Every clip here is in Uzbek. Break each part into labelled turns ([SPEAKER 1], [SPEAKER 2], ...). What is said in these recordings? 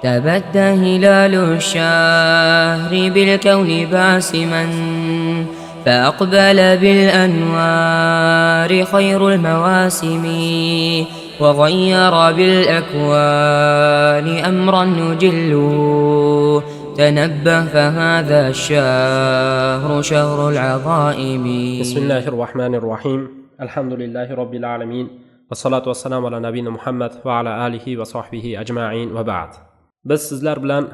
[SPEAKER 1] تبدى هلال الشهر بالكون باسما فأقبل بالأنوار خير المواسم وغير بالأكوان أمرا نجل تنبه فهذا الشهر شهر العظائم.
[SPEAKER 2] بسم الله الرحمن الرحيم. الحمد لله رب العالمين والصلاة والسلام على نبينا محمد وعلى آله وصحبه أجمعين وبعد. Biz sizlar bilan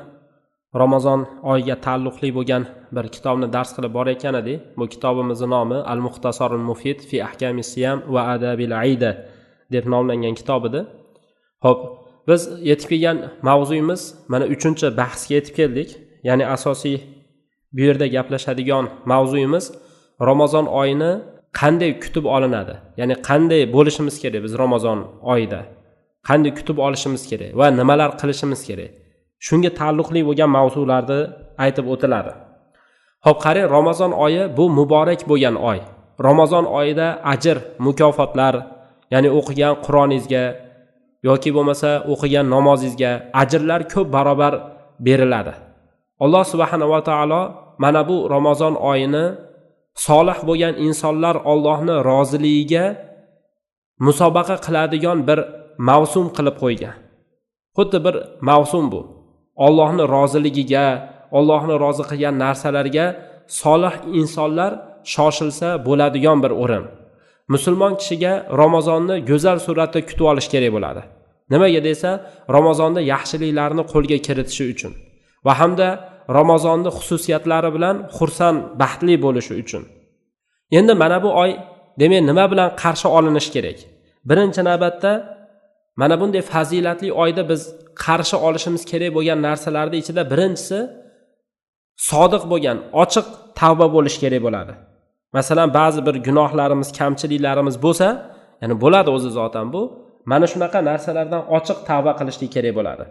[SPEAKER 2] Ramazon oyiga taalluqli bo'lgan bir kitobni dars qilib borar ekan edik. Bu kitobimizning nomi Al-Muxtasarul Mufid fi Ahkami Siyam va Adabil Aida deb nomlangan kitob edi. Xo'p, biz yetib kelgan mavzuyimiz mana 3-bahsga yetib keldik. Ya'ni asosiy bu yerda gaplashadigan mavzuyimiz Ramazon oyini qanday kutib olinadi? Ya'ni qanday bo'lishimiz kerak biz Ramazon oyida? Qanday kutib olishimiz kerak va nimalar qilishimiz kerak? Shunga taalluqli bo'lgan mavzularni aytib o'tiladi. Xo'p, qarang, Ramazon oyi bu muborak bo'lgan oy. Ramazon oyida ajr, mukofotlar, ya'ni o'qigan Qur'oningizga yoki bo'lmasa o'qigan namozingizga ajrlar ko'p barobar beriladi. Alloh subhanahu va taolo mana bu Ramazon oyini solih bo'lgan insonlar Allohning roziligiga musobaqa qiladigan bir mavsum qilib qo'ygan. Xuddi bir mavsum bu. Allohning roziligiga, Allohning rozi qilgan narsalarga solih insonlar shoshilsa bo'ladigan bir o'rin. Musulmon kishiga Ramazonni go'zal suratda kutib olish kerak bo'ladi. Nimaga desa, Ramazonda yaxshiliklarni qo'lga kiritishi uchun va hamda Ramazonning xususiyatlari bilan xursand, baxtli bo'lishi uchun. Endi mana bu oy demak nima bilan qarshi olinish kerak? Birinchi navbatda mana bunday fazilatli oyda biz qarshi olishimiz kerak bo'lgan narsalarning ichida birinchisi sodiq bo'lgan, ochiq tavba bo'lish kerak bo'ladi. Masalan, ba'zi bir gunohlarimiz, kamchiliklarimiz bo'lsa, ya'ni bo'ladi o'zi zotan bu, mana shunaqa narsalardan ochiq tavba qilishlik kerak bo'ladi.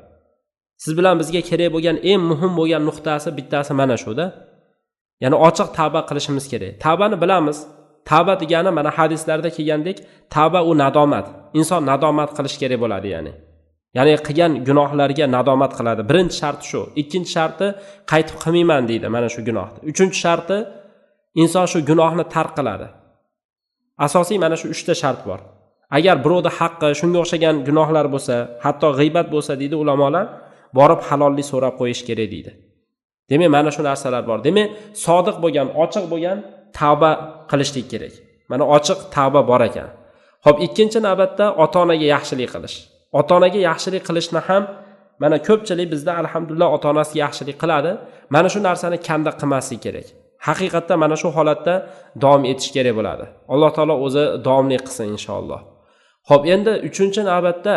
[SPEAKER 2] Siz bilan bizga kerak bo'lgan eng muhim bo'lgan nuqtasi bittasi mana shuda. Ya'ni ochiq tavba qilishimiz kerak. Tavbani bilamiz. Tavba degani mana hadislarda kelgandek, tavba u nadomat. Inson nadomat qilish kerak bo'ladi ya'ni. Ya'ni qilgan gunohlarga nadomat qiladi. Birinchi sharti shu. Ikkinchi sharti qaytib qilmayman deydi mana shu gunohni. Uchinchi sharti inson shu gunohni tark qiladi. Asosiy mana shu 3 ta shart bor. Agar birovda haqqi, shunga o'xshagan gunohlar bo'lsa, hatto g'iybat bo'lsa deydi ulamolar, borib halollik so'rab qo'yish kerak deydi. Demak, mana shu narsalar bor. Demak, sodiq bo'lgan, ochiq bo'lgan tavba qilishlik kerak. Mana ochiq tavba bor ekan. Xo'p, ikkinchi navbatda ota-onaga yaxshilik qilish. Ota-onaga yaxshilik qilishni ham mana ko'pchilik bizda alhamdulillah ota-onasiga yaxshilik qiladi. Mana shu narsani kanda qilmaslik kerak. Haqiqatda mana shu holatda davom etish kerak bo'ladi. Alloh taolo o'zi davomli qilsin inshaalloh. Xo'p, endi 3-navbatda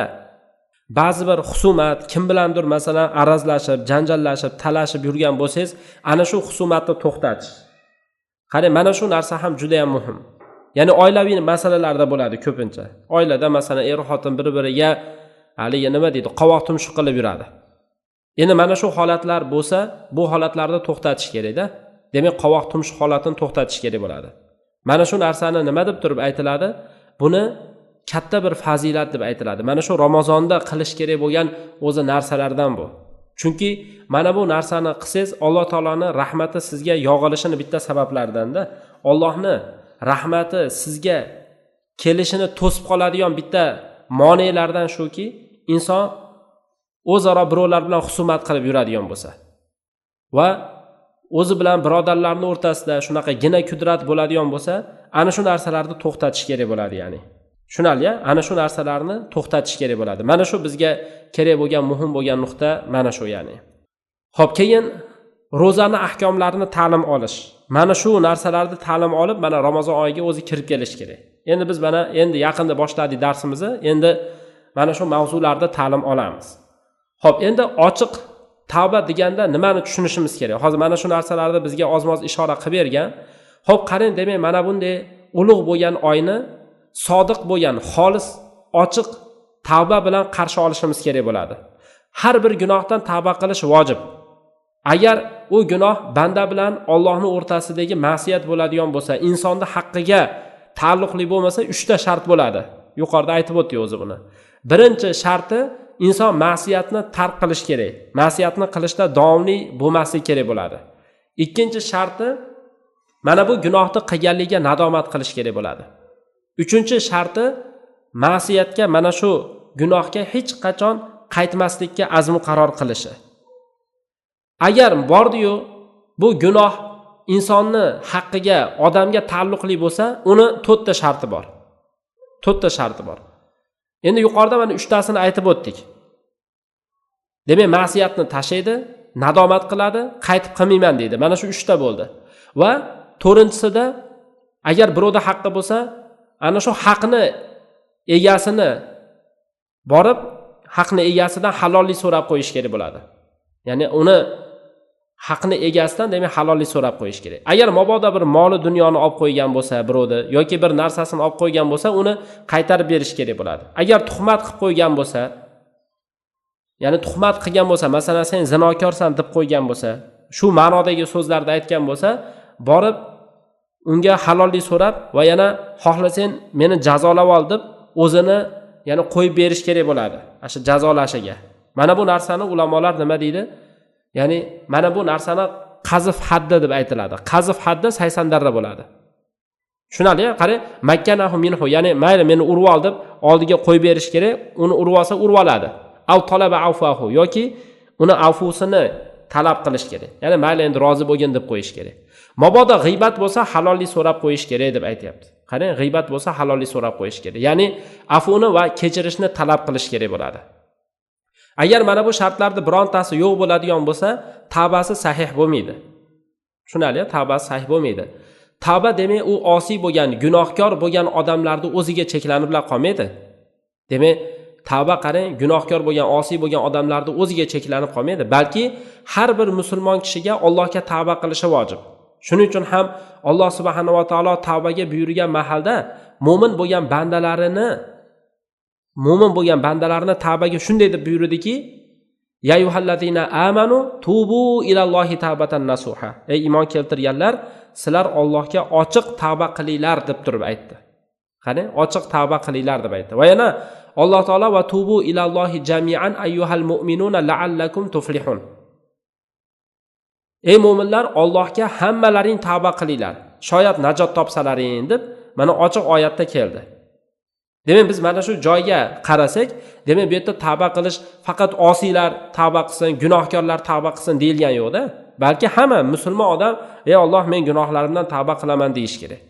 [SPEAKER 2] ba'zi bir husumat, kim bilandir masalan arazlashib, janjallashib, talashib yurgan bo'lsangiz, ana shu husumatni to'xtatish. Qarang, mana shu narsa ham juda ham muhim. Ya'ni oilaviy masalalarda bo'ladi ko'pincha. Oilada masalan er-xotin bir-biriga haligi nima deydi, qovoq tumshuq qilib yuradi. Endi mana shu holatlar bo'lsa, bu holatlarni to'xtatish kerak-da. Demak, qovoq tumshuq holatini to'xtatish kerak bo'ladi. Mana shu narsani nima deb turib aytiladi? Buni katta bir fazilat deb aytiladi. Mana shu Ramazonda qilish kerak bo'lgan o'zi narsalardan bu. Chunki mana bu narsani qilsangiz, Alloh taolaning rahmati sizga yog'ilishini bitta sabablaridan-da. Allohning rahmati sizga kelishini to'sib qoladigan bitta monelardan shuki, inson o'zaro birovlar bilan husumat qilib yuradigan bo'lsa va o'zi bilan birodarlarning o'rtasida shunaqa gina kudrat bo'ladigan bo'lsa, ana shu narsalarni to'xtatish kerak bo'ladi ya'ni. Shunali-ya, ana shu narsalarni to'xtatish kerak bo'ladi. Mana shu bizga kerak bo'lgan muhim bo'lgan nuqta mana shu ya'ni. Xo'p, keyin ro'zani ahkomlarini ta'lim olish. Mana shu narsalarni ta'lim olib, mana Ramazon oyiga o'zi kirib kelish kerak. Endi biz mana endi yaqinda boshladik darsimizni. Endi mana shu mavzularda ta'lim olamiz. Xo'p, endi ochiq tavba deganda nimani tushunishimiz kerak? Hozir mana shu narsalarni bizga oz-moz ishora qilib bergan. Xo'p, qarang, demak mana bunday ulug' bo'lgan oyni sodiq bo'lgan, xolis, ochiq tavba bilan qarshi olishimiz kerak bo'ladi. Har bir gunohdan tavba qilish vojib. Agar u gunoh banda bilan Allohning o'rtasidagi ma'siyat bo'ladigan bo'lsa, insonning haqqiga taalluqli bo'lmasa 3 ta shart bo'ladi. Yuqorida aytib o'tdik o'zi buni. Birinchi sharti inson ma'siyatni tark qilish kerak. Ma'siyatni qilishda davomli bo'lmaslik kerak bo'ladi. Ikkinchi sharti, mana bu gunohni qilganligiga nadomat qilish kerak bo'ladi. Uchinchi sharti, ma'siyatga, mana shu gunohga hech qachon qaytmaslikka azm qaror qilishi. Agar bordi-yu bu gunoh insonni haqqiga, odamga taalluqli bo'lsa, uni 4 ta sharti bor. 4 ta sharti bor. Endi yuqorida mana 3 tasini aytib o'tdik. Demak, ma'siyatni tashlaydi, nadomat qiladi, qaytib qilmayman deydi. Mana shu 3 ta bo'ldi. Va 4-chisida, agar birovda haqqi bo'lsa, ana shu haqni egasini borib, haqni egasidan halollik so'rab qo'yish kerak bo'ladi. Ya'ni uni haqni egasidan, demak, halollik so'rab qo'yish kerak. Agar mabodo bir moli dunyoni olib qo'ygan bo'lsa, birovni yoki bir narsasini olib qo'ygan bo'lsa, uni qaytarib berish kerak bo'ladi. Agar tuhmat qilib qo'ygan bo'lsa, ya'ni tuhmat qilgan bo'lsa, masalan, sen zinokorsan deb qo'ygan bo'lsa, shu ma'nodagi so'zlarni aytgan bo'lsa, borib unga halollik so'rab va yana xohlasang meni jazolab ol deb o'zini ya'ni qo'yib berish kerak bo'ladi. O'sha jazolashiga. Mana bu narsani ulamolar nima deydi? Ya'ni mana bu narsani qazf haddi deb aytiladi. Qazf haddi 80 darra bo'ladi. Tushunali? Qarang, makkanahu minhu, ya'ni mayli meni urib ol deb oldiga qo'yib berish kerak. Uni urib olsa urib oladi. Av talaba avfahu, yoki uni afusini talab qilish kerak. Ya'ni mayli endi rozi bo'lgin deb qo'yish kerak. Mabodo g'iybat bo'lsa halollik so'rab qo'yish kerak deb aytyapti. Qarang, g'iybat bo'lsa halollik so'rab qo'yish kerak. Ya'ni afuni va kechirishni talab qilish kerak bo'ladi. Agar mana bu shartlarda birontasi yo'q bo'ladigan bo'lsa, tavbasi sahih bo'lmaydi. Tushunali? Tavbasi sahih bo'lmaydi. Tavba demak, u osiy bo'lgan, gunohkor bo'lgan odamlarning o'ziga cheklanib qolmaydi. Demak, tavba qarang, gunohkor bo'lgan, osiy bo'lgan odamlarning o'ziga cheklanib qolmaydi, balki har bir musulmon kishiga Allohga tavba qilishi vojib. Shuning uchun ham Alloh subhanahu va taolo tavbaga buyurgan mahalda mo'min bo'lgan bandalarini tavbaga shunday deb buyurdiki: "Ya ayyuhallazina amanu tubu ilallohi tawbatan nasuha." Ey iymon keltirganlar, sizlar Allohga ochiq tavba qilinglar deb turib aytdi. Qani, ochiq tavba qilinglar deb aytdi. Va yana Alloh taolo va tubu ilallohi jami'an ayyuhal mu'minuna la'allakum tuflihun. Ey mu'minlar, Allohga hammalaring tavba qilinglar, shoyat najot topsalaring deb mana ochiq oyatda keldi. Demak, biz mana shu joyga qarasak, demak bu yerda tavba qilish faqat osiylar tavba qilsin, gunohkorlar tavba qilsin deyilgan yo'q-da, balki hamma musulmon odam, ey Alloh, men gunohlarimdan tavba qilaman deyish kerak.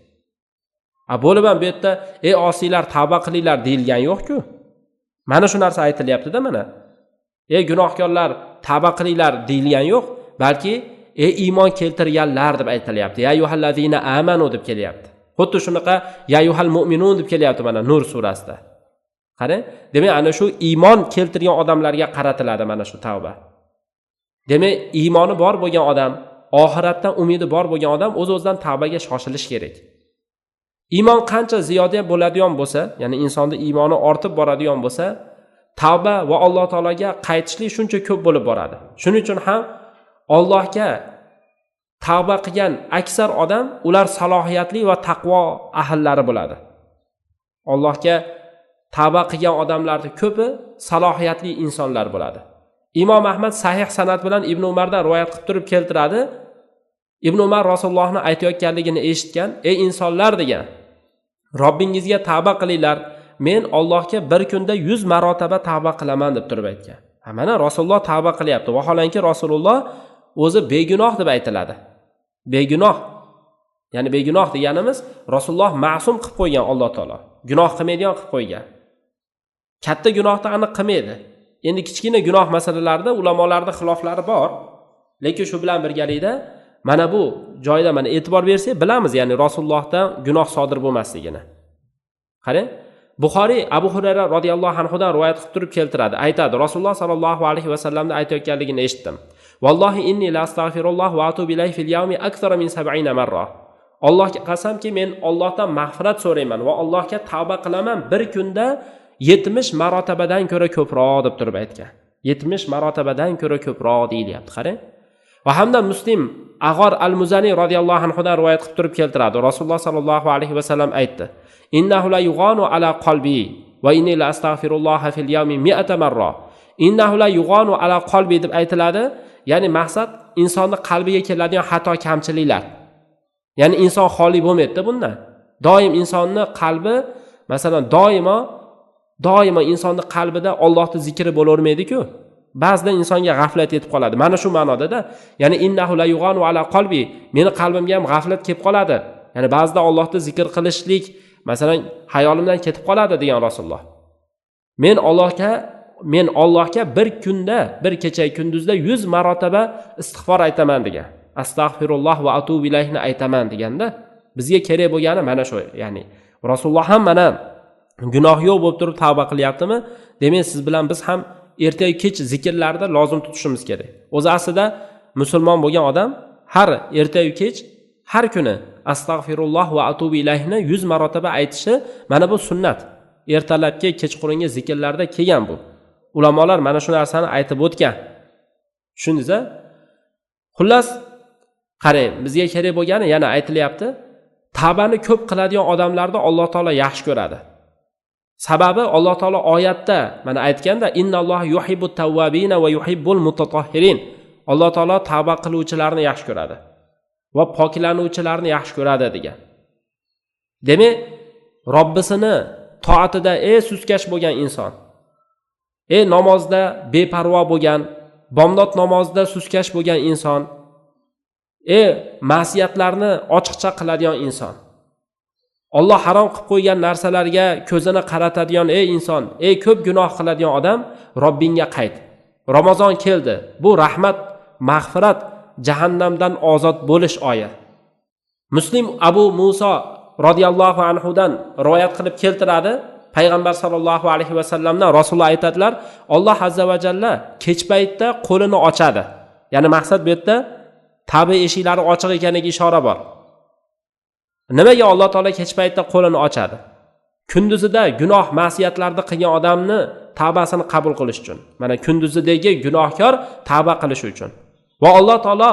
[SPEAKER 2] Bo'lib ham bu yerda ey osiylar tavba qilinglar deyilgan yo'q-ku. Mana shu narsa aytilyapti-da mana. Ey gunohkorlar tavba qilinglar deyilgan yo'q, balki ey iymon keltirganlar deb aytilyapti. Ya ayyuhallazina amanu deb kelyapti. Xuddi shunaqa ya ayyuhal mu'minun deb kelyapti mana Nur surasida. Qarang, demak ana shu iymon keltirgan odamlarga qaratiladi mana shu tavba. Demak, iymoni bor bo'lgan odam, oxiratdan umidi bor bo'lgan odam o'z-o'zidan tavbaga shoshilish kerak. Iymon qancha ziyoda bo'ladigan bo'lsa, ya'ni insonning iymoni ortib boradigan bo'lsa, tavba va Alloh taologa qaytishlik shuncha ko'p bo'lib boradi. Shuning uchun ham Allohga tavba qilgan aksar odam ular salohiyatli va taqvo ahllari bo'ladi. Allohga tavba qilgan odamlarning ko'pi salohiyatli insonlar bo'ladi. Imom Ahmad sahih sanad bilan Ibn Umardan rivoyat qilib turib keltiradi. Ibn Umar Rasulullohni aytayotganligini eshitgan, ey insonlar degan, Robbingizga tavba qilinglar, men Allohga bir kunda 100 marotaba tavba qilaman deb turib aytgan. Mana Rasululloh tavba qilyapti. Vaholanki Rasululloh o'zi begunoh deb aytiladi. Begunoh. Ya'ni begunoh deganimiz Rasululloh ma'sum qilib qo'ygan Alloh taolo. Gunoh qilmaydigan qilib qo'ygan. Katta gunohni aniq qilmaydi. Endi kichkina gunoh masalalarida ulamolarning xiloflari bor, lekin shu bilan birgalikda mana bu joyda mana e'tibor bersak bilamiz, ya'ni Rasulullohdan gunoh sodir bo'lmasligini. Qarang, Buxoriy Abu Hurayra radhiyallohu anhu dan rivoyat qilib turib keltiradi. Aytadi, Rasululloh sallallohu alayhi va sallamni aytayotganligini eshitdim. Vallohi inni la astaghfirulloh va atubu ilayhi fil yawmi akthara min 70 marra. Allohga qasamki, men Allohdan mag'firat so'rayman va Allohga tavba qilaman bir kunda 70 marotabadan ko'ra ko'proq deb turib aytgan. 70 marotabadan ko'ra ko'proq deyilyapti. Qarang. Va hamda Muslim Ag'or al-Muzani radhiyallohu anhu dan rivoyat qilib turib keltiradi. Rasululloh sallallohu alayhi va sallam aytdi: "Innahu la yughanu ala qalbi va inni la astaghfirulloh fil yawmi 100 marra." innahu la yughanu ala qalbi deb aytiladi. Ya'ni maqsad insonning qalbiga keladigan xato kamchiliklar. Ya'ni inson xoli bo'lmaydi bundan. Doim insonning qalbi, masalan, doimo insonning qalbida Allohning zikri bo'lavermaydi-ku. Ba'zida insonga g'aflat yetib qoladi. Mana shu ma'noda-da, ya'ni innahu la yughanu ala qalbi, meni qalbimga ham g'aflat kelib qoladi. Ya'ni ba'zida Allohni zikr qilishlik, masalan, hayolimdan ketib qoladi degan Rasululloh. Men Allohga bir kunda, bir kecha kunduzda 100 marotaba istig'for aytaman degan. Astag'firulloh va atubu ilayhni aytaman deganda, bizga kerak bo'lgani mana shu. Ya'ni Rasululloh ham mana gunoh yo'q bo'lib turib tavba qilyaptimi? Demak, siz bilan biz ham erta kech zikrlarda lozim tutishimiz kerak. O'zi aslida musulmon bo'lgan odam har erta kech har kuni astag'firulloh va atubu ilayhni 100 marotaba aytishi mana bu sunnat. Ertalabki kechqurungi zikrlarda kelgan bu. Ulamolar mana shu narsani aytib o'tgan. Tushundingiz-a? Xullas, qarang, bizga kerak bo'lgani yana aytilyapti. Tavbani ko'p qiladigan odamlarni Alloh taolo yaxshi ko'radi. Sababi Alloh taolo oyatda mana aytganda innalloha yuhibbut tawwabina va yuhibbul mutatahhirin. Alloh taolo tavba qiluvchilarni yaxshi ko'radi va poklanuvchilarni yaxshi ko'radi degan. Demak, Robbisini toatida suskash bo'lgan inson, namozda beparvo bo'lgan, bomdod namozida suskash bo'lgan inson, ma'siyatlarni ochiqcha qiladigan inson, Alloh harom qilib qo'ygan narsalarga ko'zini qaratadigan inson, ko'p gunoh qiladigan odam, Robbingga qayt. Ramazon keldi. Bu rahmat, mag'firat, jahannamdan ozod bo'lish oyat. Muslim Abu Musa radhiyallohu anhu dan rivoyat qilib keltiradi. Payg'ambar sallallohu alayhi va sallamdan Rasululloh aytadilar, Alloh azza va jalla kech paytda qo'lini ochadi. Ya'ni maqsad bu yerda tavba eshiklari ochiq ekaniga ishora bor. Nimaga Alloh taolo kech paytda qo'lini ochadi? Kunduzida gunoh, ma'siyatlarni qilgan odamni tavbasini qabul qilish uchun. Mana kunduzidagi gunohkor tavba qilish uchun. Va Alloh taolo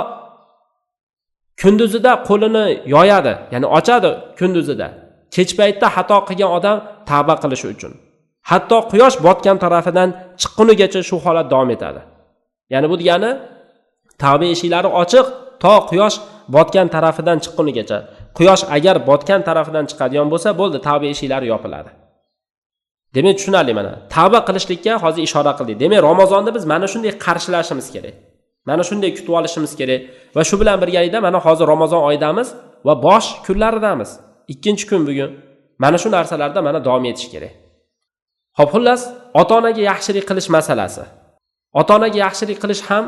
[SPEAKER 2] kunduzida qo'lini yoyadi, ya'ni ochadi kunduzida. Kech paytda xato qilgan odam tavba qilish uchun. Hatto quyosh botgan tarafidan chiqqunigacha shu holat davom etadi. Ya'ni bu degani tavba eshiklari ochiq to quyosh botgan tarafidan chiqqunigacha. Quyosh agar botgan tarafidan chiqadigan bo'lsa, bo'ldi, tavba eshiklari yopiladi. Demak, tushunarli mana. Tavba qilishlikka hozir ishora qildik. Demak, Ramazonni biz mana shunday qarshilashimiz kerak. Mana shunday kutib olishimiz kerak va shu bilan birgalikda mana hozir Ramazon oyidamiz va bosh kunlaridamiz. 2-kun bugun. Mana shu narsalarda mana davom etish kerak. Xo'p, xullas, ota-onaga yaxshilik qilish masalasi. Ota-onaga yaxshilik qilish ham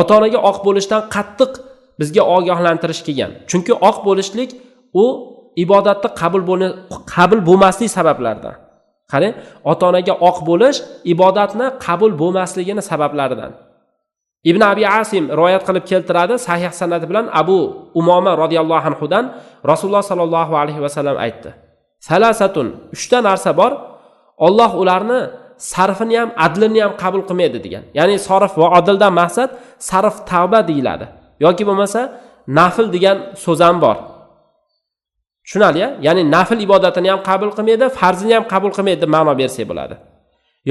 [SPEAKER 2] ota-onaga oq bo'lishdan qattiq bizga ogohlantirish kelgan. Chunki oq bo'lishlik u ibodatni qabul bo'lmaslik sabablaridan. Qarang, ota-onaga oq bo'lish ibodatni qabul bo'lmasligini sabablaridan. Ibn Abi Asim rivoyat qilib keltiradi, sahih sanad bilan Abu Umoma radhiyallohu anhu dan Rasululloh sallallohu alayhi va sallam aytdi. Salasatun, 3 ta narsa bor. Alloh ularni sarfini ham, adlini ham qabul qilmaydi degan. Ya'ni sarf va adldan maqsad sarf tavba deyiladi. Yoki bo'lmasa nafl degan so'z ham bor. Tushunali-ya? Ya'ni nafl ibodatini ham qabul qilmaydi, farzini ham qabul qilmaydi deb ma'no bersak bo'ladi.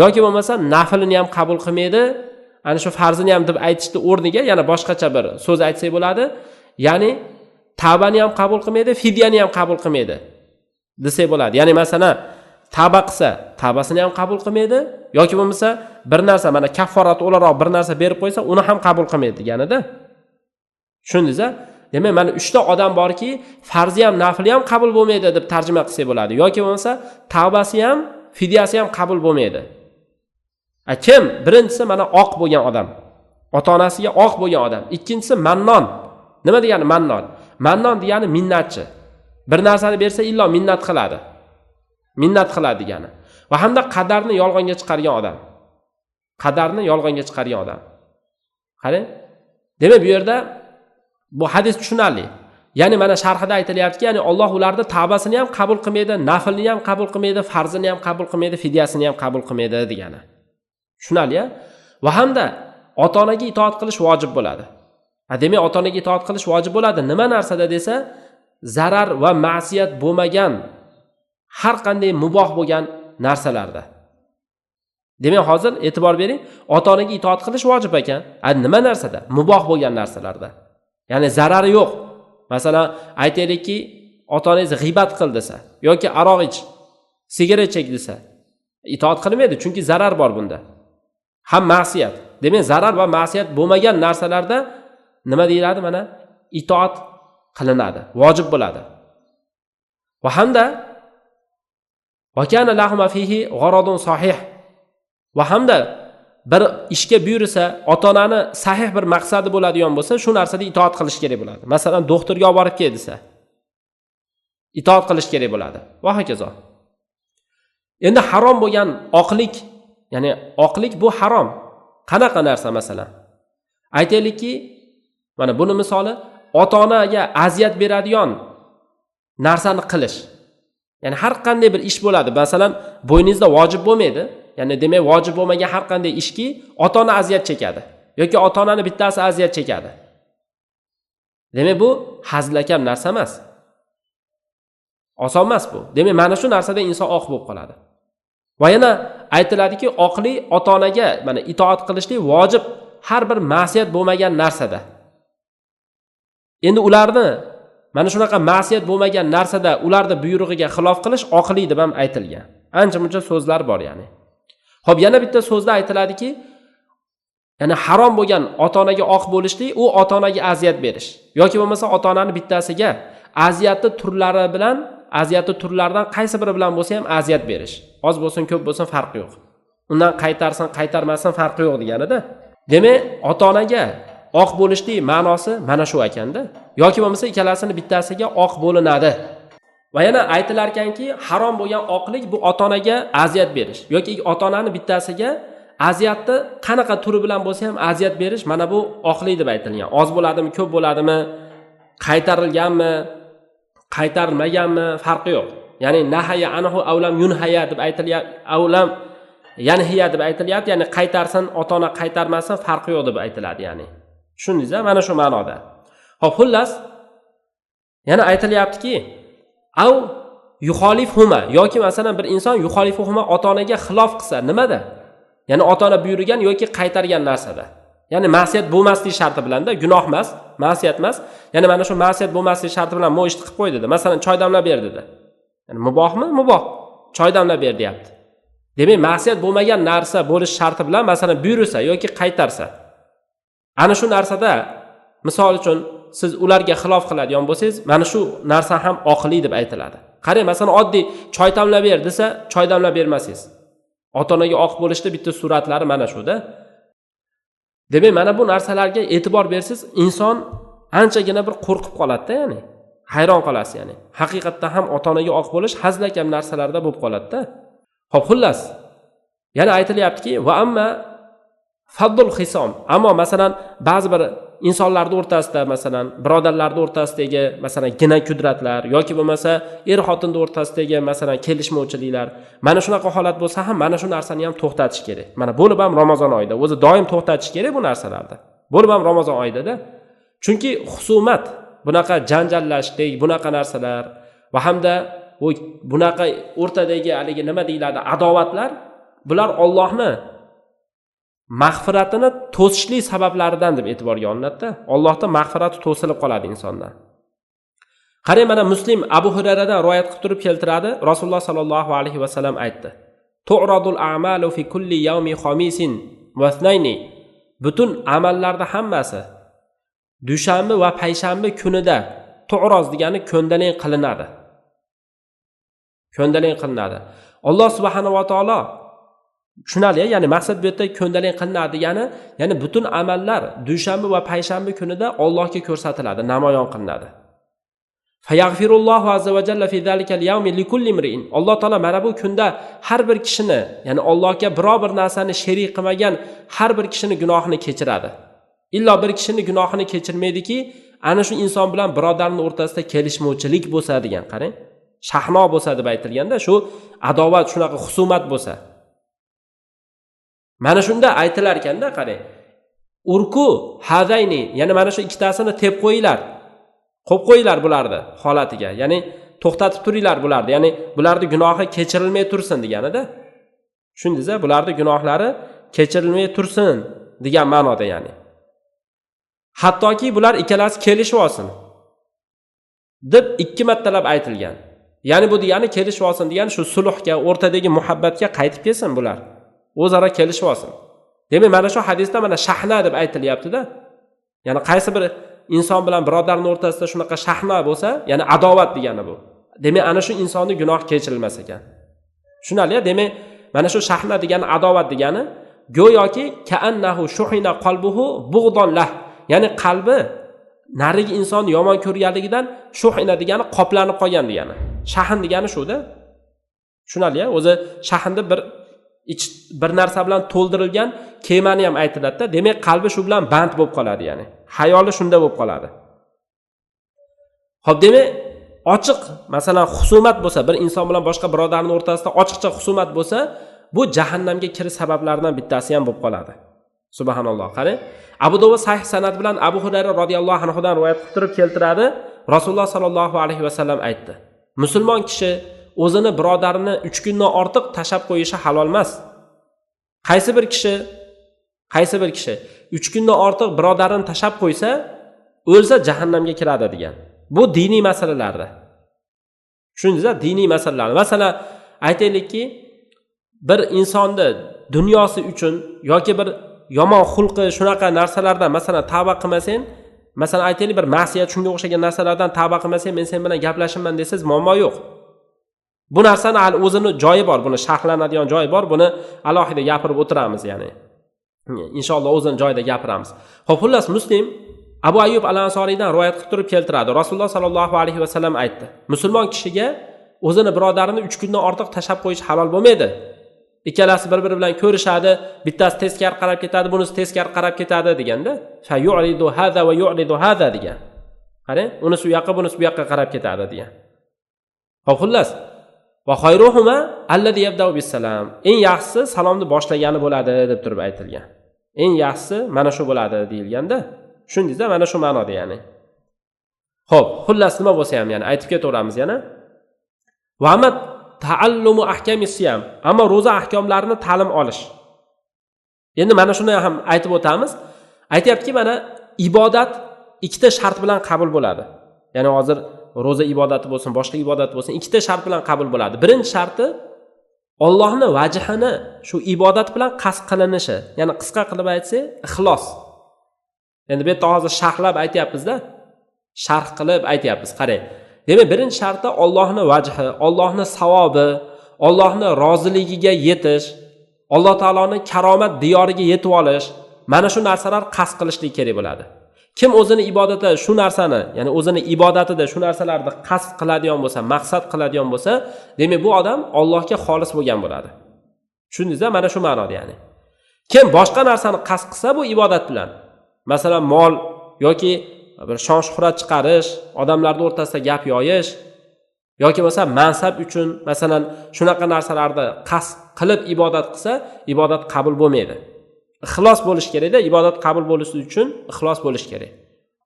[SPEAKER 2] Yoki bo'lmasa naflini ham qabul qilmaydi, ana shu farzini ham deb aytishni o'rniga yana boshqacha bir so'z aytsak bo'ladi. Ya'ni tavbani ham qabul qilmaydi, fidyani ham qabul qilmaydi desak bo'ladi. Ya'ni masalan, tavba qilsa, tavbasini ham qabul qilmaydi, yoki bo'lmasa bir narsa mana kafforat o'laroq bir narsa berib qo'ysa, uni ham qabul qilmaydi deganida. Tushundingiz-a? Demak, mana 3 ta odam borki, farzi ham, nafli ham qabul bo'lmaydi deb tarjima qilsak bo'ladi. Yoki bo'lmasa tavbasi ham, fidyasi ham qabul bo'lmaydi. Kim? Birinchisi mana oq bo'lgan odam. Ota-onasiga oq bo'lgan odam. Ikkinchisi mannon. Nima degani mannon? Mannon degani minnatchi. Bir narsani bersa illo minnat qiladi. Minnat qiladi degani. Va hamda qadarni yolg'onga chiqargan odam. Qadarni yolg'onga chiqargan odam. Qarang. Demak, bu yerda bu hadis tushunarli. Ya'ni mana sharhida aytilyaptiki, ya'ni Alloh ularni tavbasini ham qabul qilmaydi, naflni ham qabul qilmaydi, farzini ham qabul qilmaydi, fidyasini ham qabul qilmaydi degani. Tushunarli-ya? Va hamda ota-onaga itoat qilish vojib bo'ladi. Demak, ota-onaga itoat qilish vojib bo'ladi. Nima narsada desa, zarar va ma'siyat bo'lmagan, har qanday muboh bo'lgan narsalarda. Demak, hozir e'tibor bering, ota-onaga itoat qilish vojib ekan. Nima narsada? Muboh bo'lgan narsalarda. Ya'ni zarari yo'q. Masalan, aytaylikki, ota-onangiz g'iybat qil desa yoki aroq ich, sigaret chek desa, itoat qilmaydi, chunki zarar bor bunda. Ham ma'siyat. Demak, zarar va ma'siyat bo'lmagan narsalarda nima deyiladi? Mana itoat qilinadi, vojib bo'ladi. Va hamda va kana lahum fihi gharadun sahih. Va hamda bir ishga buyursa, ota-onani sahih bir maqsadi bo'ladigan bo'lsa, shu narsada itoat qilish kerak bo'ladi. Masalan, doktorga olib borib kel desa, itoat qilish kerak bo'ladi va hokazo. Endi harom bo'lgan oqlik, ya'ni oqlik bu harom. Qanaqa narsa masalan? Aytaylikki, mana buni misoli ota-onaga aziyat beradigan narsani qilish. Ya'ni har qanday bir ish bo'ladi. Masalan, bo'yningizda vojib bo'lmaydi. Ya'ni demak, vojib bo'lmagan har qanday ishki ota-ona aziyat chekadi yoki ota-onani bittasi aziyat chekadi. Demak, bu hazlakam narsa emas. Oson emas bu. Demak, mana shu narsada inson oq bo'lib qoladi. Va yana aytiladiki, oqlik ota-onaga mana itoat qilishlik vojib har bir ma'siyat bo'lmagan narsada. Endi ularni mana shunaqa ma'siyat bo'lmagan narsada ularning buyrug'iga xilof qilish oqlik deb ham aytilgan. Ancha-muncha so'zlar bor ya'ni. Xo'p, yana bitta so'zda aytiladiki, ya'ni harom bo'lgan ota-onaga oq bo'lishlik, u ota-onaga aziyat berish yoki bo'lmasa ota-onani bittasiga aziyatli turlari bilan, aziyatli turlardan qaysi biri bilan bo'lsa ham aziyat berish. Oz bo'lsin, ko'p bo'lsin farqi yo'q. Undan qaytarsin, qaytarmasin farqi yo'q deganida. Demak, ota-onaga oq bo'lishlik ma'nosi mana shu ekanda. Yoki bo'lmasa ikkalasini bittasiga oq bo'linadi. Va yana aytilar ekanki, harom bo'lgan oqlik bu ota-onaga aziyat berish yoki ota-onani bittasiga aziyatni qanaqa turi bilan bo'lsa ham aziyat berish, mana bu oqlik deb aytilgan. Oz bo'ladimi, ko'p bo'ladimi, qaytarilganmi, qaytarilmaganmi farqi yo'q. Ya'ni nahaya anhu avlam yunhaya deb aytilyapti, avlam yanhiya deb aytilyapti, ya'ni qaytarsin, ota-ona qaytarmasin farqi yo'q deb aytiladi, ya'ni. Tushundingizmi? Mana shu ma'noda. Xo'p, xullas yana aytilyaptiki, av yuxolifhuma yoki masalan bir inson yuxolifhuma ota-onaga xilof qilsa, nimada? Ya'ni ota-ona buyurgan yoki qaytargan narsada. Ya'ni ma'siyat bo'lmasligi sharti bilan-da, gunoh emas, ma'siyat emas. Ya'ni mana shu ma'siyat bo'lmasligi sharti bilan mo' ishni qilib qo'y dedi. Masalan, choy damlab ber dedi. Ya'ni mubohmi? Muboh. Choy damlab ber deyapti. Demak, ma'siyat bo'lmagan narsa bo'lish sharti bilan masalan buyursa yoki qaytarsa, ana shu narsada misol uchun siz ularga xilof qiladigan bo'lsangiz, mana shu narsa ham oqlik deb aytiladi. Qarang, masalan, oddiy choy damlab ber desa, choy damlab bermasingiz. Ota-onaga oq bo'lishda bitta suratlari mana shu-da. Demak, mana bu narsalarga e'tibor bersiz, inson anchagina bir qo'rqib qoladi-da, ya'ni. Hayron qolasiz, ya'ni. Haqiqatda ham ota-onaga oq bo'lish hazlakam narsalarda bo'lib qoladi-da. Xo'p, xullas. Yana aytilyaptiki, va amma faddul hisom. Ammo masalan, ba'zi bir insonlarning o'rtasida, masalan, birodarlarning o'rtasidagi, masalan, gina kudratlar yoki bo'lmasa er-xotinning o'rtasidagi, masalan, kelishmovchiliklar, mana shunaqa holat bo'lsa ham mana shu narsani ham to'xtatish kerak. Mana bo'lib ham Ramazon oyida o'zi doim to'xtatish kerak bu narsalarni. Bo'lib ham Ramazon oyida-da. Chunki husumat, bunaqa janjallashlik, bunaqa narsalar va hamda bunaqa o'rtadagi haligi nima deyiladi, adovatlar, bular Allohni mag'firatini to'sishlik sabablaridan deb e'tiborga olinadi-da. Allohning mag'firati to'silib qoladi insondan. Qarang, mana Muslim Abu Hurayradan rivoyat qilib turib keltiradi. Rasululloh sallallohu alayhi va sallam aytdi: "Tu'radul a'malu fi kulli yawmi khamisin va ithnayni." Butun amallarda hammasi dushanba va payshanba kunida tu'roz degani ko'ndalang qilinadi. Ko'ndalang qilinadi. Alloh subhanahu va taolo tushunali, ya'ni maqsad bu yerda ko'ndalang qilinadi degani, ya'ni butun amallar dushanba va payshanba kunida Allohga ko'rsatiladi, namoyon qilinadi. Fayaghfirullohu azza va jalla fi zalikal yawmi likulli imrin. Alloh taolo mana bu kunda har bir kishini, ya'ni Allohga biror bir narsani sherik qilmagan har bir kishini gunohini kechiradi. Illo bir kishini gunohini kechirmaydiki, ana shu inson bilan birodarning o'rtasida kelishmovchilik bo'lsa degan, qarang. Shahno bo'lsa deb aytilganda, shu adovat, shunaqa husumat bo'lsa. Mana shunda aytilar ekanda, qarang. Urku hadayni, ya'ni mana shu ikkitasini tep qo'yinglar. Qo'yib qo'yinglar bularni holatiga. Ya'ni to'xtatib turinglar bularni. Ya'ni bularning gunohi kechirilmay tursin deganida. Tushundingiz-a? Bularning gunohlari kechirilmay tursin degan ma'noda, ya'ni. Hattoki bular ikkalasi kelishib olsin deb 2 martalab aytilgan. Ya'ni bu degani kelishib olsin degani shu sulhga, o'rtadagi muhabbatga qaytib kelsin bular. O'zaro kelishib olsin. Demak, mana shu hadisda mana shahna deb aytilyapti-da. Ya'ni qaysi bir inson bilan birodarning o'rtasida shunaqa shahna bo'lsa, ya'ni adovat degani bu. Demak, ana shu insonning gunoh kechirilmas ekan. Tushunali-ya? Demak, mana shu shahna degani adovat degani go'yoki ka'annahu shuhina qalbuhu bug'don lah. Ya'ni qalbi narigi inson yomon ko'rganligidan shuhina degani qoplanib qolgan degani. Shahn degani shu-da. Tushunali-ya? O'zi shahnda bir narsa bilan to'ldirilgan kemani ham aytiladi-da. Demak, qalbi shu bilan band bo'lib qoladi, ya'ni. Hayoli shunda bo'lib qoladi. Xo'p, demak, ochiq, masalan, husumat bo'lsa, bir inson bilan boshqa birodarning o'rtasida ochiqcha husumat bo'lsa, bu jahannamga kirish sabablaridan bittasi ham bo'lib qoladi. Subhanalloh. Qarang, Abu Dovud sahih sanad bilan Abu Hurayra radhiyallohu anhu dan rivoyat qilib turib keltiradi. Rasululloh sallallohu alayhi vasallam aytdi: Musulmon kishi o'zini birodarini 3 kundan ortiq tashab qo'yishi halol emas. Qaysi bir kishi 3 kundan ortiq birodarini tashab qo'ysa, o'lsa jahannamga kiradi degan. Bu diniy masalalarda. Tushundingiz-a? Diniy masalalar. Masalan, aytaylikki, bir insonni dunyosi uchun yoki bir yomon xulqi shunaqa narsalardan masalan tavba qilmasang, masalan aytaylik bir ma'siyat shunga o'xshagan narsalardan tavba qilmasang, men sen bilan gaplashaman desiz, muammo yo'q. Bu narsani hali o'zini joyi bor, buni sharhlanadigan joyi bor, buni alohida gapirib o'tiramiz, ya'ni. Inshaalloh o'zini joyida gapiramiz. Xo'p, xullas Muslim Abu Ayyub al-Ansoriydan rivoyat qilib turib keltiradi. Rasululloh sallallohu alayhi vasallam aytdi: Musulmon kishiga o'zini birodarini 3 kundan ortiq tashab qo'yish halol bo'lmaydi. Ikkalasi bir-biri bilan ko'rishadi, bittasi teskari qarab ketadi, bunisi teskari qarab ketadi deganda, fa yu'ridu hadha va yu'ridu hadha degan. Qarang, unisi u yoqqa, bunisi bu yoqqa qarab ketadi degan. Xo'p, xullas, va khayruhuma alladhi yabda'u bis-salam. Eng yaxshisi salomni boshlagani bo'ladi deb turib aytilgan. Eng yaxshisi mana shu bo'ladi deyilganda, tushundingiz-a? Mana shu ma'noda, ya'ni. Xo'p, xullas nima bo'lsa ham, ya'ni aytib ketaveramiz yana. Va amat ta'allumu ahkamis siyam. Ammo roza ahkomlarini ta'lim olish. Endi mana shuni ham aytib o'tamiz. Aytayaptiki, mana ibodat ikkita shart bilan qabul bo'ladi. Ya'ni hozir roza ibodati bo'lsin, boshqa ibodat bo'lsin, ikkita shart bilan qabul bo'ladi. Birinchi sharti Allohning vajhini shu ibodat bilan qasd qilinishi. Ya'ni qisqa qilib aytsak, ixlos. Endi bu yerda hozir sharhlab aytyapmiz-da. Sharh qilib aytyapmiz. Qarang. Demak, birinchi sharti Allohning vajhi, Allohning savobi, Allohning roziligiga yetish, Alloh taoloning karomat diyoriga yetib olish. Mana shu narsalar qasd qilishlik kerak bo'ladi. Kim o'zini ibodati shu narsani, ya'ni o'zini ibodatida shu narsalarni qasd qiladigan bo'lsa, maqsad qiladigan bo'lsa, demak bu odam Allohga xolis bo'lgan bo'ladi. Tushundingiz-a? Mana shu ma'noda, ya'ni. Kim boshqa narsani qasd qilsa bu ibodat bilan, masalan mol yoki bir shon shuhrat chiqarish, odamlarning o'rtasida gap yoyish yoki bo'lsa mansab uchun masalan shunaqa narsalarni qasd qilib ibodat qilsa, ibodat qabul bo'lmaydi. Ixlos bo'lish kerak-da, ibodat qabul bo'lishi uchun ixlos bo'lish kerak.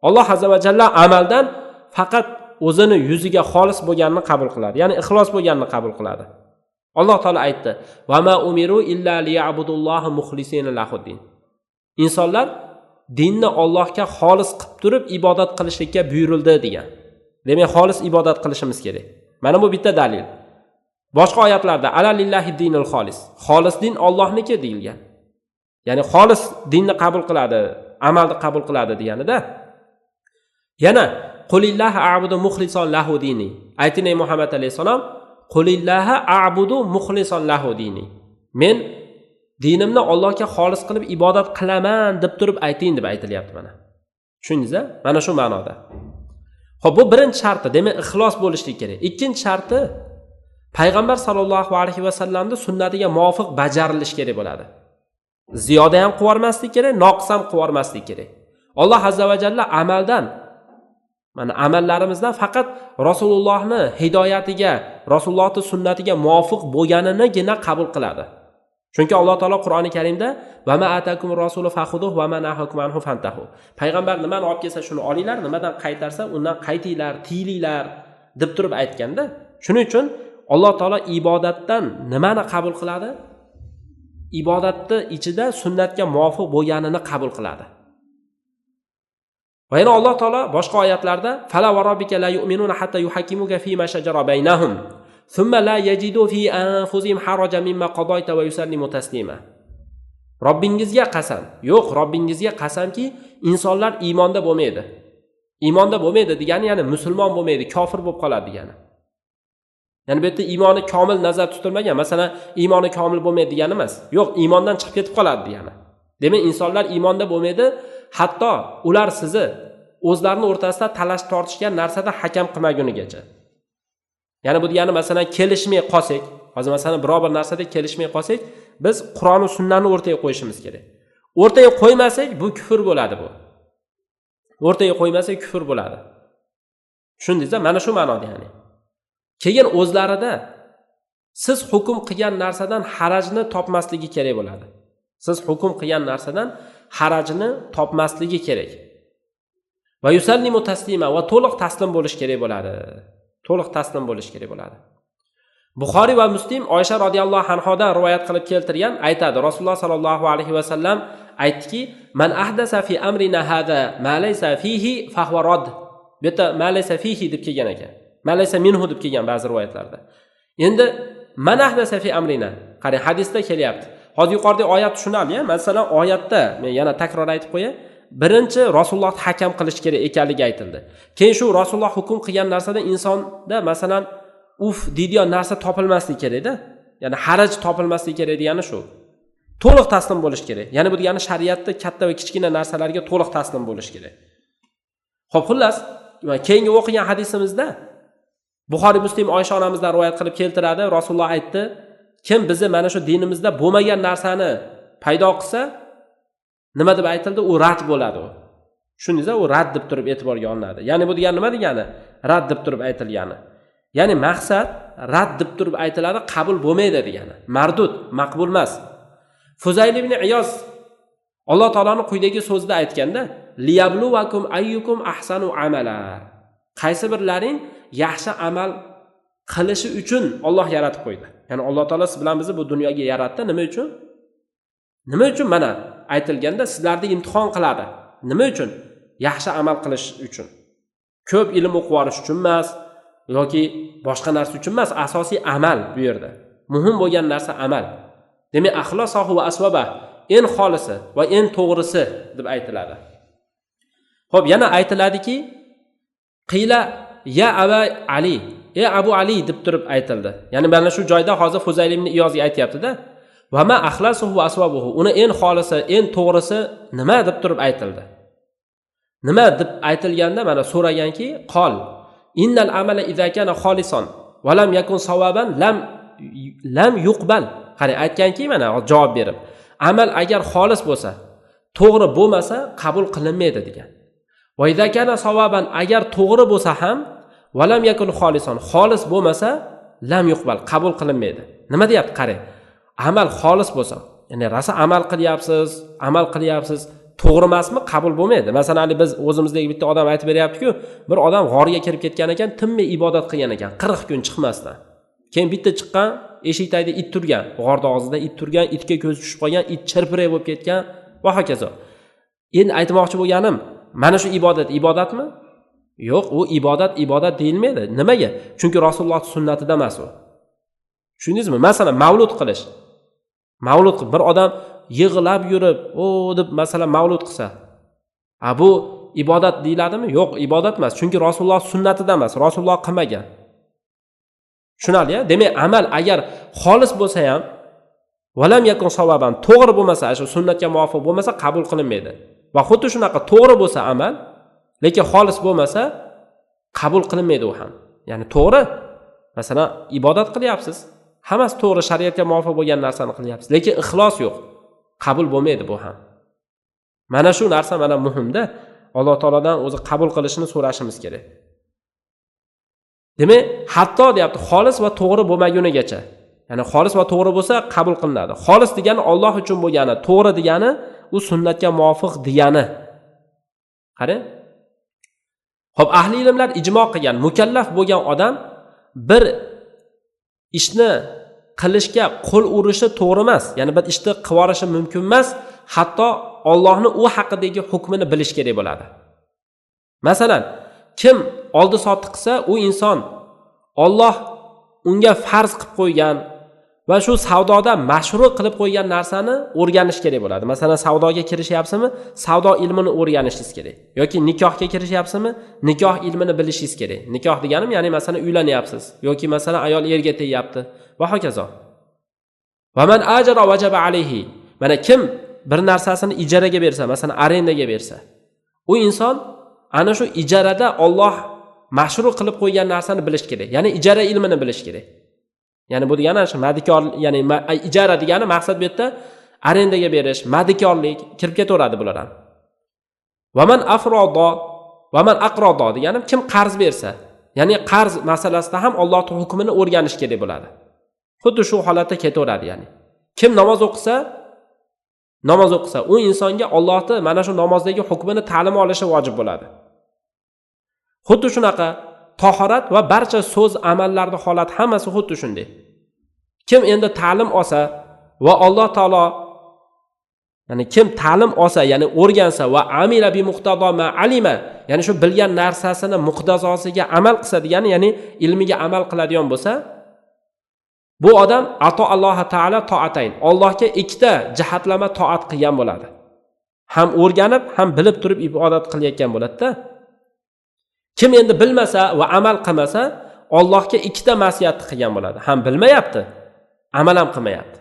[SPEAKER 2] Alloh azza va jalla amaldan faqat o'zini yuziga xolis bo'lganini qabul qiladi. Ya'ni ixlos bo'lganini qabul qiladi. Alloh taolo aytdi: "Va ma umiru illa liya'budulloha muxlisina lahuddin." Insonlar dinni Allohga xolis qilib turib ibodat qilishlikka buyurildi degan. Demak, xolis ibodat qilishimiz kerak. Mana bu bitta dalil. Boshqa oyatlarda ala lillahi dinul xolis. Xolis din Allohniki deyilgan. Ya'ni xolis dinni qabul qiladi, amalni qabul qiladi deganida. Yana qulillaha a'budu muxlisan lahu dini. Ayting Muhammad alayhisalom, qulillaha a'budu muxlisan lahu dini. Men dinimni Allohga xolis qilib ibodat qilaman deb turib ayting deb aytilyapti mana. Tushundingiz-a? Mana shu ma'noda. Xo'p, bu birinchi sharti, demak ixlos bo'lishi kerak. Ikkinchi sharti payg'ambar sallallohu alayhi va sallamning sunnatiga muvofiq bajarilish kerak bo'ladi. Ziyoda ham qivormaslik kerak, noqis ham qivormaslik kerak. Alloh azza va jalla amaldan, mana amallarimizdan faqat Rasulullohning hidoyatiga, Rasulullohning sunnatiga muvofiq bo'lganini qabul qiladi. Chunki Alloh taolo Qur'oni Karimda va ma atakumur rasulu fakhuduhu va ma nahakum anhu fantahu. Payg'ambar nimani olib kelsa shuni olinglar, nimadan qaytarsa undan qaytinglar, tiyilinglar deb turib aytganda, shuning uchun Alloh taolo ibodatdan nimani qabul qiladi? ibodatni ichida sunnatga muvofiq bo'lganini qabul qiladi. Va yana Alloh taolo boshqa oyatlarda fala va robbika la yu'minuna hatta yuhakkimuka fima shajara baynahum thumma la yajidu fi anfusihim harajan mimma qadayta va yusallimu taslima. Robbingizga qasam, yo'q, Robbingizga qasamki, insonlar iymonda bo'lmaydi. Iymonda bo'lmaydi degani ya'ni musulmon bo'lmaydi, kofir bo'lib qoladi degani. Ya'ni bu yerda iymoni komil nazarda tutilmagan. Masalan, iymoni komil bo'lmaydi degani emas. Yo'q, iymondan chiqib ketib qoladi degani. Demak, insonlar iymonda bo'lmaydi, hatto ular sizni o'zlarining o'rtasida talash tortishgan narsada hakam qilmagunigacha. Ya'ni bu degani masalan kelishmay qolsak, hozir masalan biror bir narsada kelishmay qolsak, biz Qur'on va sunnani o'rtaga qo'yishimiz kerak. O'rtaga qo'ymasak, bu kufr bo'ladi bu. O'rtaga qo'ymasak kufr bo'ladi. Tushundingizmi? Mana shu ma'noda ya'ni. Keyin o'zlarida siz hukm qilgan narsadan harajni topmasligi kerak bo'ladi. Siz hukm qilgan narsadan harajni topmasligi kerak. Va yusallimu taslima va to'liq taslim bo'lish kerak bo'ladi. To'liq taslim bo'lish kerak bo'ladi. Buxoriy va Muslim Oysha radhiyallohu anhodan rivoyat qilib keltirgan aytadi. Rasululloh sallallohu alayhi va sallam aytdiki: "Man ahdasa fi amrina hada ma laysa fihi fa huwa rad." Bu yerda ma laysa fihi deb kelgan ekan. Ma laysa minhu deb kelgan ba'zi rivoyatlarda. Endi man ahdasa fi amrina, qarang hadisda kelyapti. Hozir yuqoridagi oyat tushunarli, masalan oyatda men yana takror aytib qo'yay. Birinchi Rasululloh hakam qilish kerak ekanligi aytildi. Keyin shu Rasululloh hukm qilgan narsada insonda masalan deydigan narsa topilmasligi kerak-da. Ya'ni haraj topilmasligi kerak degani shu. To'liq taslim bo'lish kerak. Ya'ni bu degani shariatda katta va kichkina narsalarga to'liq taslim bo'lish kerak. Xo'p, xullas, keyingi o'qigan hadisimizda Buxoriy Muslim Oysha onamizdan rivoyat qilib keltiradi. Rasululloh aytdi: "Kim bizni mana shu dinimizda bo'lmagan narsani paydo qilsa, nima deb aytildi? U rad bo'ladi." Tushundingizmi? U rad deb turib e'tiborga olinadi. Ya'ni bu degani nima degani? Rad deb turib aytilgani. Ya'ni maqsad rad deb turib aytiladi, qabul bo'lmaydi degani. Mardud, maqbul emas. Fuzayl ibn Iyoz Alloh taoloning quyidagi so'zida aytganda: "Liyabluwakum ayyukum ahsanu amala." Qaysi birlaring yaxshi amal qilishi uchun Alloh yaratib qo'ydi. Ya'ni Alloh taolo siz bilan bizni bu dunyoga yaratdi. Nima uchun? Nima uchun? Mana aytilganda sizlarni imtihon qiladi. Nima uchun? Yaxshi amal qilish uchun. Ko'p ilm o'qib olish uchun emas yoki boshqa narsa uchun emas, asosiy amal bu yerda. Muhim bo'lgan narsa amal. Demak, axlosohu va asvaba en xolisi va en to'g'risi deb aytiladi. Xo'p, yana aytiladiki, qila ya Aba Ali, ey Abu Ali deb turib aytildi. Ya'ni mana shu joyda hozir Fuzayl ibn Iyozga aytayapti-da. Va ma axlasuhu va asvabuhu. Uni en xolisi, en to'g'risi nima deb turib aytildi. Nima deb aytilganda mana so'raganki, qol innal amala idza kana xolisan va lam yakun sawaban lam yuqbal. Qani aytganki, mana javob berib, amal agar xolis bo'lsa, to'g'ri bo'lmasa qabul qilinmaydi degan. Va idza kana sawaban, agar to'g'ri bo'lsa ham va lam yakun xolisan, xolis bo'lmasa lam yuqbal, qabul qilinmaydi. Nima deyapti? Qarang. Amal xolis bo'lsa, ya'ni rosa amal qilyapsiz, to'g'ri emasmi, qabul bo'lmaydi. Masalan, biz o'zimizdagi bitta odam aytib beryapti-ku, bir odam g'orga kirib ketgan ekan, tinmay ibodat qilgan ekan, 40 kun chiqmasdan. Keyin bitta chiqqan, eshik tagida it turgan, g'orda og'zida it turgan, itga ko'z tushib qolgan, it chirpiray bo'lib ketgan va hokazo. Endi aytmoqchi bo'lganim, mana shu ibodatmi? Yo'q, u ibodat deyilmaydi. Nimaga? Chunki Rasululloh sunnatida emas u. Tushundingizmi? Masalan, mavlud qilish. Bir odam yig'lab yurib, deb masalan mavlud qilsa, bu ibodat deyiladimi? Yo'q, ibodat emas. Chunki Rasululloh sunnatida emas, Rasululloh qilmagan. Tushunarli-ya? Demak, amal agar xolis bo'lsa ham, valam yakun sawaban, to'g'ri bo'lmasa, shu sunnatga muvofiq bo'lmasa qabul qilinmaydi. Va xuddi shunaqa to'g'ri bo'lsa amal, lekin xolis bo'lmasa qabul qilinmaydi u ham. Ya'ni to'g'ri, masalan, ibodat qilyapsiz, hammasi to'g'ri, shariatga muvofiq bo'lgan narsani qilyapsiz, lekin ixlos yo'q. Qabul bo'lmaydi bu ham. Mana shu narsa mana muhimda, Alloh taolodan o'zi qabul qilishini so'rashimiz kerak. Demak, hatto deyapti, xolis va to'g'ri bo'lmagunigacha. Ya'ni xolis va to'g'ri bo'lsa qabul qilinadi. Xolis degani Alloh uchun bo'lgani, to'g'ri degani u sunnatga muvofiq degani. Qarang. Xo'p, ahli ilmlar ijmo qilgan, mukallaf bo'lgan odam bir ishni qilishga qo'l urishi to'g'ri emas. Ya'ni bir ishni qilib yuborishi mumkin emas, hatto Allohning u haqidagi hukmini bilish kerak bo'ladi. Masalan, kim oldi sotdi qilsa, u inson Alloh unga farz qilib qo'ygan va shu savdoda mashru qilib qo'ygan narsani o'rganish kerak bo'ladi. Masalan, savdoga kirishyapsizmi? Savdo ilmini o'rganishingiz kerak. Yoki nikohga kirishyapsizmi? Nikoh ilmini bilishingiz kerak. Nikoh deganim, ya'ni masalan uylanyapsiz yoki masalan ayol erga tegyapti va hokazo. Va man ajra wajaba alayhi. Mana kim bir narsasini ijaraga bersa, masalan arendaga bersa, u inson ana shu ijarada Alloh mashru qilib qo'ygan narsani bilish kerak. Ya'ni ijara ilmini bilish kerak. Ya'ni bu degani shu madikor, ya'ni ijara degani maqsad bu yerda arendaga berish, madikorlik kirib ketaveradi bular ham. Va man afrodo, va man aqrodo degani kim qarz bersa, ya'ni qarz masalasida ham Allohning hukmini o'rganish kerak bo'ladi. Xuddi shu holatda ketaveradi ya'ni. Kim namoz o'qisa, u insonga Allohning mana shu namozdagi hukmini ta'lim olishi vojib bo'ladi. Xuddi shunaqa tahorat va barcha so'z, amallarning holati hammasi xuddi shunday. Kim endi ta'lim olsa va Alloh taolo, ya'ni kim ta'lim olsa, ya'ni o'rgansa va amila bi muqtado ma alima, ya'ni shu bilgan narsasini muqtazosiga amal qilsa degani, ya'ni ilmiga amal qiladigan bo'lsa, bu odam ato Alloh taolo toatayn, Allohga ikkita jihatlama toat qilgan bo'ladi. Ham o'rganib, ham bilib turib ibodat qilayotgan bo'ladi-da. Kim endi bilmasa va amal qilmasa, Allohga ikkita ma'siyat qilgan bo'ladi. Ham bilmayapti, amal ham qilmayapti.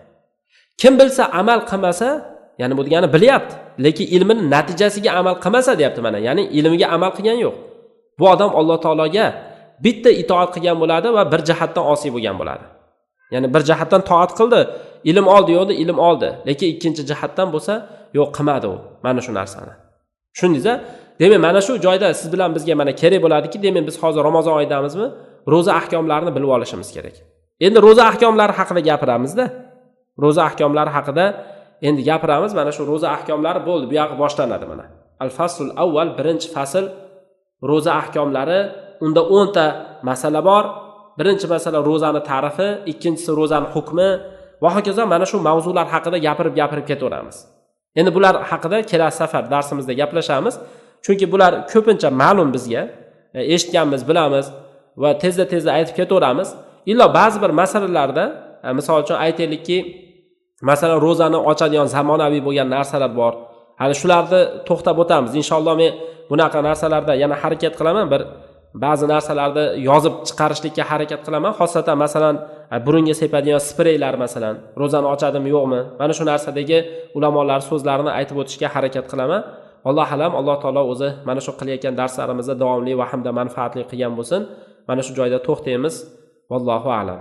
[SPEAKER 2] Kim bilsa, amal qilmasa, ya'ni bu degani bilyapti, lekin ilmining natijasiga amal qilmasa deyapti mana. Ya'ni ilmiga amal qilgan yo'q. Bu odam Alloh taologa bitta itoat qilgan bo'ladi va bir jihatdan osiy bo'lgan bo'ladi. Ya'ni bir jihatdan toat qildi, ilm oldi, yo'qdi, ilm oldi, lekin ikkinchi jihatdan bo'lsa, yo'q qilmadi u mana shu narsani. Shundingizda, demak mana shu joyda siz bilan bizga mana kerak bo'ladiki, demak biz hozir Ramazon oyidamizmi? Roza ahkomlarini bilib olishimiz kerak. Endi roza ahkomlari haqida gapiramizda. Roza ahkomlari haqida endi gapiramiz. Mana shu roza ahkomlari bo'ldi, bu yoq boshlanadi mana. Al-faslul avval, birinchi fasl roza ahkomlari. Unda 10 ta masala bor. Birinchi masala rozani ta'rifi, ikkinchisi rozani hukmi va hokazo mana shu mavzular haqida gapirib ketaveramiz. Endi bular haqida kelasi safar darsimizda gaplashamiz. Chunki bular ko'pincha ma'lum bizga, eshitganmiz, bilamiz va tezda aytib ketaveramiz. Illo ba'zi bir masalalarda, misol uchun aytaylikki, masalan rozani ochadigan zamonaviy bo'lgan narsalar bor. Hali shularni to'xtab o'tamiz. Inshaalloh men bunaqa narsalarda yana harakat qilaman. Ba'zi narsalarni yozib chiqarishlikka harakat qilaman. Xosatan masalan burunga sepadigan spreylar masalan rozani ochadimi yo'qmi? Mana shu narsadagi ulamolar so'zlarini aytib o'tishga harakat qilaman. Alloh alam, Alloh taolo o'zi mana shu qilayotgan darslarimizda davomli va hamda manfaatli qilgan bo'lsin. Mana shu joyda to'xtaymiz. Vallohu alam.